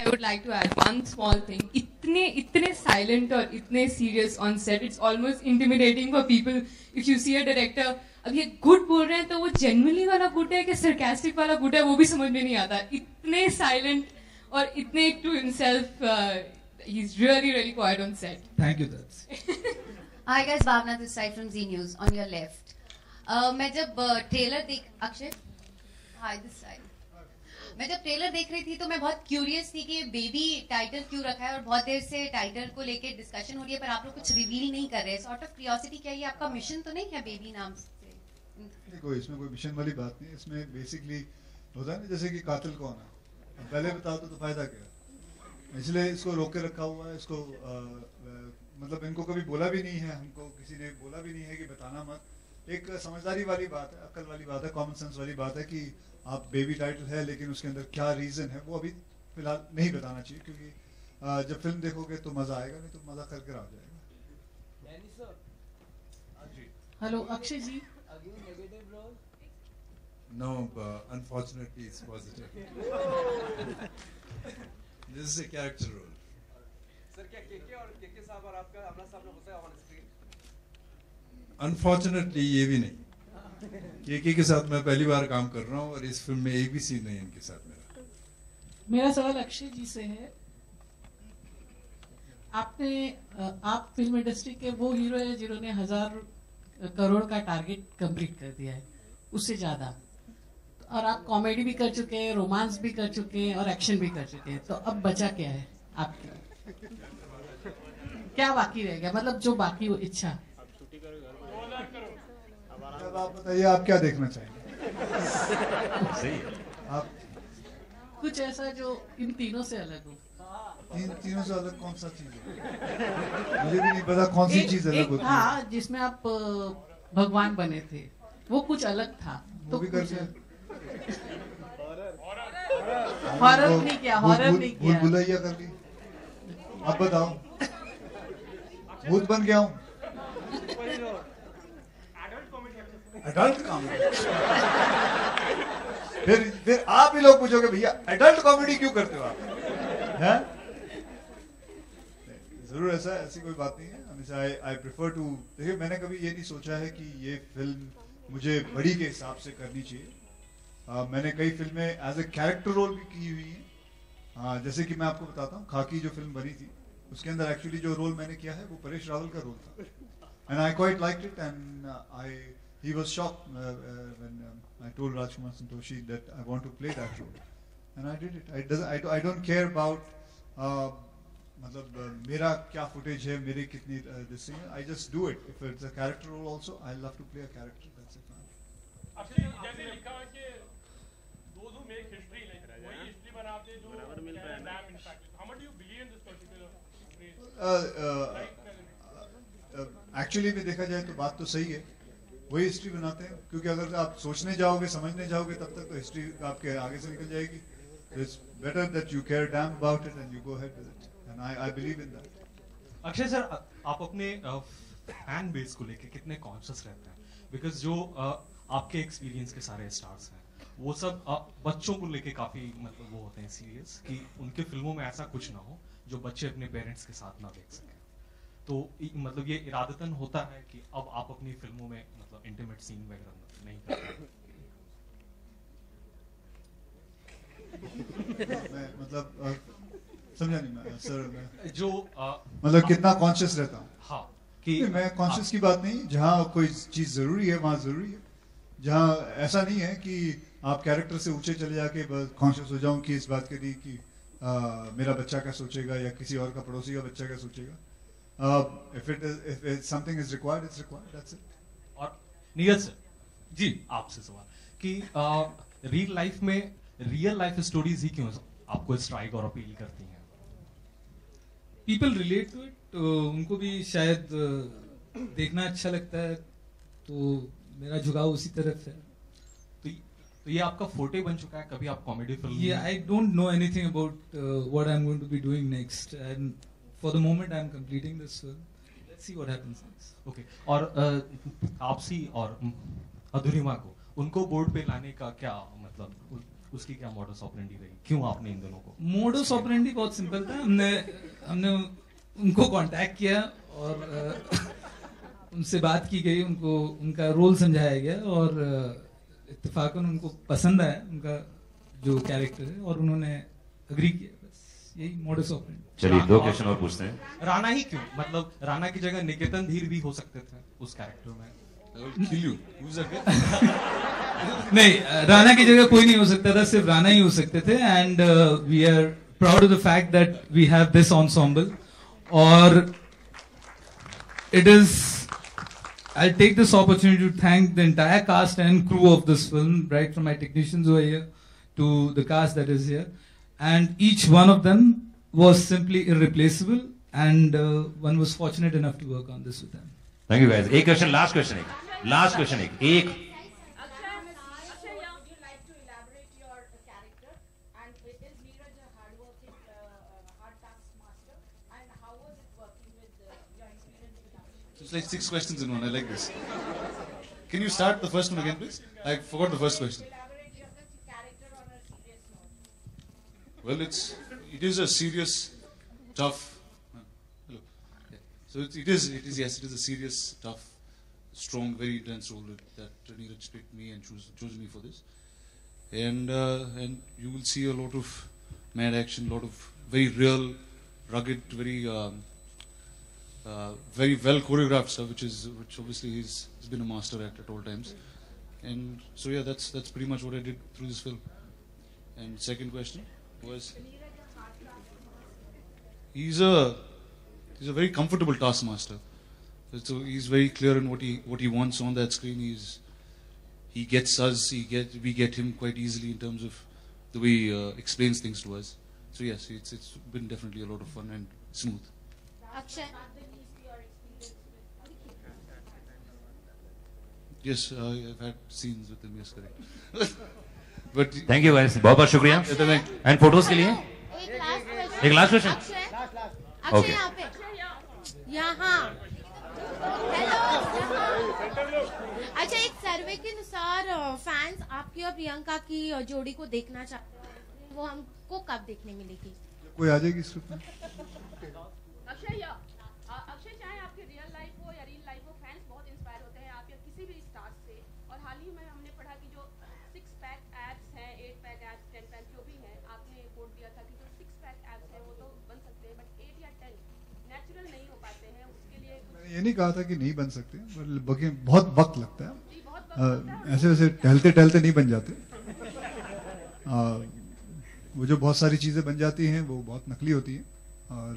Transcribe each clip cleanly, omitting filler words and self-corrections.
would like to add one small thing. इतने silent और इतने serious on set, it's almost intimidating for people. If you see a director, अब ये good बोल रहे हैं तो वो genuinely वाला good है कि sarcastic वाला good है वो भी समझ में नहीं आता. इतने silent और इतने to himself, he's really quiet on set. Thank you, that's. Hi guys, Bhavna this side from Z News on your left. मैं जब ट्रेलर देख अक्षय, hi this side. मैं जब ट्रेलर देख रही थी तो मैं बहुत क्यूरियस थी कि बेबी टाइटल क्यों रखा है और बहुत देर से टाइटल को लेके डिस्कशन हो रही है पर आप लोग कुछ रिवील नहीं कर रहे. सॉर्ट ऑफ क्यूरियोसिटी, क्या ये आपका मिशन तो नहीं है बेबी नाम से? देखो इसमें कोई मिशन वाली बात नहीं. इसमें बेसिकली होता है ना जैसे कि कातिल कौन है, पहले बता दो तो फायदा क्या, इसलिए इसको रोक के रखा हुआ है. इसको मतलब इनको कभी बोला भी नहीं है, हमको किसी ने बोला भी नहीं है कि बताना मत. एक समझदारी वाली बात है, अक्ल वाली बात है, कॉमन सेंस वाली बात है कि आप बेबी टाइटल है लेकिन उसके अंदर क्या रीजन है वो अभी फिलहाल नहीं बताना चाहिए, क्योंकि जब फिल्म देखोगे तो मजा आएगा, नहीं तो मजा करके आ जाएगा. Hello Akshay ji. No, unfortunately it's positive. This is a character role. Sir क्या केके और केके साहब और आपका अमला साहब ने होता है ऑन स्क्रीन? Unfortunately ये भी नहीं. केके के साथ मैं पहली बार काम कर रहा हूँ और इस फिल्म में एक भी सीन नहीं है इनके साथ मेरा. मेरा सवाल अक्षय जी से है. आप फिल्म इंडस्ट्री के वो हीरो है जिन्होंने 1000 करोड़ का टारगेट कंप्लीट कर दिया है, उससे ज्यादा, और आप कॉमेडी भी कर चुके हैं, रोमांस भी कर चुके हैं और एक्शन भी कर चुके हैं. तो अब बचा क्या है आपके, क्या बाकी रह गया, मतलब जो बाकी वो इच्छा? अब आप बताइए आप क्या देखना चाहेंगे? आप कुछ ऐसा जो इन तीनों से अलग हो. तीनों से अलग कौन सा चीज है? मुझे भी नहीं पता कौन सी चीज अलग होती है. हाँ, जिसमें आप भगवान बने थे वो कुछ अलग था. तो भी करके हॉरर नहीं किया, हॉरर नहीं किया. भूल भुलैया कर ली. आप बताओ. भूत बन गया हूँ. Adult comedy. फिर आप ही लोग पूछोगे भैया एडल्ट कॉमेडी क्यों करते हो आप, हैं? जरूर ऐसी कोई बात नहीं है. हमेशा आई प्रेफर टू, देखिए मैंने कभी ये नहीं सोचा है कि ये फिल्म मुझे बड़ी के हिसाब से करनी चाहिए. मैंने कई फिल्में एज ए कैरेक्टर रोल भी की हुई हैं. जैसे कि मैं आपको बताता हूँ, खाकी जो फिल्म बनी थी उसके अंदर एक्चुअली जो रोल मैंने किया है वो परेश रावल का रोल था. And I quite liked it and he was shocked when I told Rajkumar Santoshi that I want to play that role, and I did it. I don't care about मतलब मेरा क्या footage है, मेरी कितनी this thing. I just do it. If it's a character role also, I love to play a character. That's it. आपने जैसे लिखा है कि those who make history, like वही history बनाते जो damn impact. How much do you believe in this particular phrase? Actually में देखा जाए तो बात तो सही है, वही हिस्ट्री बनाते हैं, क्योंकि अगर आप सोचने जाओगे, समझने जाओगे, तब तक तो हिस्ट्री आपके आगे से निकल जाएगी. It's better that you care damn about it and you go ahead with it, and I believe in that. Akshay sir, आप अपने फैन बेस को लेके कितने कॉन्शियस रहते हैं? बिकॉज जो आपके एक्सपीरियंस के सारे स्टार्स हैं वो सब बच्चों को लेके काफी मतलब वो होते हैं सीरियस कि उनके फिल्मों में ऐसा कुछ ना हो जो बच्चे अपने पेरेंट्स के साथ ना देख सकें. तो मतलब ये इरादतन होता है कि अब आप अपनी फिल्मों में मतलब इंटीमेट सीन वगैरह नहीं करते? मैं मतलब समझा नहीं मैं सर. मैं जो मतलब कितना कॉन्शियस रहता हूँ? हाँ, कि मैं कॉन्शियस की बात नहीं. जहाँ कोई चीज जरूरी है वहाँ जरूरी है. जहाँ ऐसा नहीं है कि आप कैरेक्टर से ऊंचे चले जाके बस कॉन्शियस हो जाऊं कि इस बात के लिए कि मेरा बच्चा क्या सोचेगा या किसी और का पड़ोसी का बच्चा क्या सोचेगा. if something is required, it's required. That's it. और नीरज सर जी, आपसे सवाल कि रियल लाइफ स्टोरीज ही क्यों आपको स्ट्राइक और अपील करती हैं? पीपल रिलेट टू इट, उनको भी शायद देखना अच्छा लगता है, तो मेरा झुकाव उसी तरफ है. तो ये आपका फोटे बन चुका है. कभी आप comedy film? Yeah, I don't know anything about what I'm going to be doing next, and for the moment I'm completing this film. Let's see what happens next. Okay. और तापसी और अधूरिमा को उनको बोर्ड पे लाने का क्या मतलब उसकी क्या मॉडस ऑपरेंडी रही, क्यों आपने इन दोनों को? मोडस ऑपरेंडी बहुत सिंपल था। हमने उनको कांटेक्ट किया और उनसे बात की गई, उनको उनका रोल समझाया गया और इत्तेफाकन उनको पसंद आया उनका जो कैरेक्टर है और उन्होंने अग्री किया। बस यही मोडस ऑपरेंडी। चलिए 2 क्वेश्चन और पूछते हैं। राणा ही क्यों? मतलब राणा की जगह निकेतन धीर भी हो सकते थे उस कैरेक्टर में। नहीं, राणा की जगह कोई नहीं हो सकता था, सिर्फ राणा ही हो सकते थे। And we are proud of the fact that we have this ensemble और it is I'll take this opportunity to thank the entire cast and crew of this film, right from my technicians who are here to the cast that is here. And each one of them was simply irreplaceable and one was fortunate enough to work on this with them. Thank you guys. एक question, last question एक It's like 6 questions in one. I like this. Can you start the first one again, please? I forgot the first question. Well, it is a serious, tough. Hello. Yeah. So it is a serious, tough, strong, very intense role that Neeraj picked me and chose me for this. And you will see a lot of mad action, a lot of very real, rugged, very well choreographed stuff, which obviously he's been a master at all times. And so yeah, that's pretty much what I did through this film. And second question was, he's a very comfortable taskmaster. So he's very clear in what he wants on that screen. He gets us. We get him quite easily in terms of the way he explains things to us. So yes, it's been definitely a lot of fun and smooth. Akshay. Yes, I've had scenes with him. Yes, correct. But thank you guys, बहुत बहुत शुक्रिया। And photos के लिए एक last question. Akshay यहाँ पे, यहाँ hello. अच्छा, एक सर्वे के अनुसार फैंस आपकी और प्रियंका की जोड़ी को देखना चाहते हैं, वो हमको कब देखने मिलेगी? कोई आ जाएगी स्क्रिप्ट में। अक्षय, चाहे आपकी रियल लाइफ हो या रियल लाइफ हो, फैंस बहुत इंस्पायर होते हैं आप या किसी भी स्टार से। और हाल ही में हमने पढ़ा कि जो 6 पैक एब्स हैं, 8 पैक एब्स, 10 पैक जो भी हैं, आपने कोट दिया था कि जो 6 पैक एब्स हैं वो तो बन सकते हैं, बट 8 या 10 नेचुरल नहीं हो पाते हैं। उसके लिए मैंने ये नहीं कहा था कि नहीं बन सकते, बहुत वक्त लगता है। ऐसे वैसे टहलते टहलते नहीं बन जाते। वो जो बहुत सारी चीजें बन जाती हैं वो बहुत नकली होती हैं और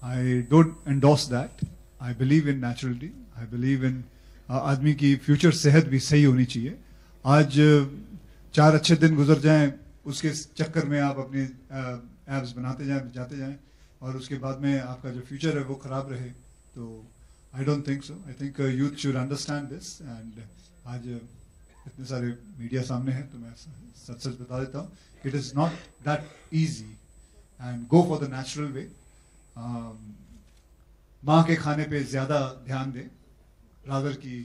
I don't endorse that. I believe in naturality. I believe in आदमी की फ्यूचर सेहत भी सही होनी चाहिए। आज 4 अच्छे दिन गुजर जाएं, उसके चक्कर में आप अपनी एब्स बनाते जाते जाएं और उसके बाद में आपका जो फ्यूचर है वो खराब रहे, तो I don't think so. I think youth should understand this. And आज इतने सारे मीडिया सामने हैं तो मैं सच बता देता हूँ, it is not that easy. And go for the natural way. माँ के खाने पे ज्यादा ध्यान दें रादर की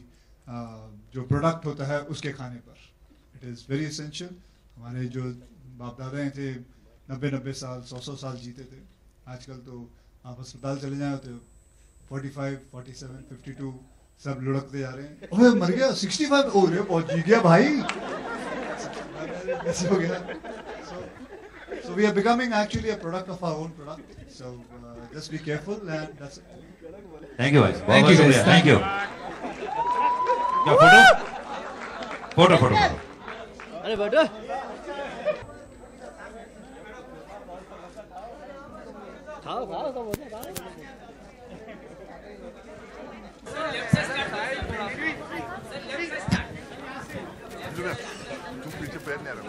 जो प्रोडक्ट होता है उसके खाने पर। It is very essential. हमारे जो बाप दादा थे 90 साल 100 साल जीते थे, आजकल तो आप अस्पताल चले जाए तो 45, 47, 52 सब लुढ़कते जा रहे हैं। ओए मर गया 65, ओ रे पहुंच गया भाई, ऐसे हो गया। So we are becoming actually a product of our own product. So just be careful and that's it. Thank you guys. Thank you guys. Thank you. क्या फोटो? अरे बेटा खाओ सब हो जाए। तू पीछे पैर नहीं आ रहा।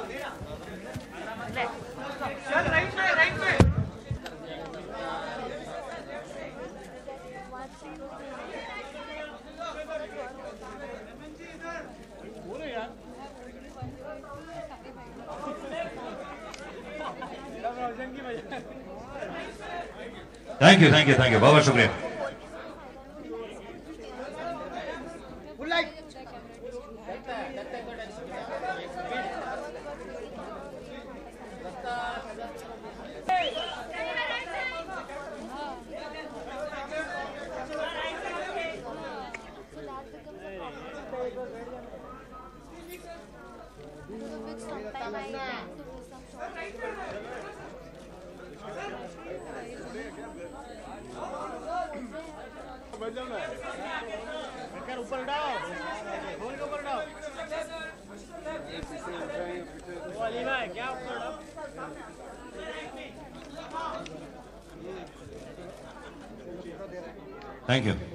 राइट में थैंक यू बहुत बहुत शुक्रिया। ऊपर उठाओ, फोन के ऊपर उठाओ। अली भाई क्या ऊपर उठाओ? Thank you.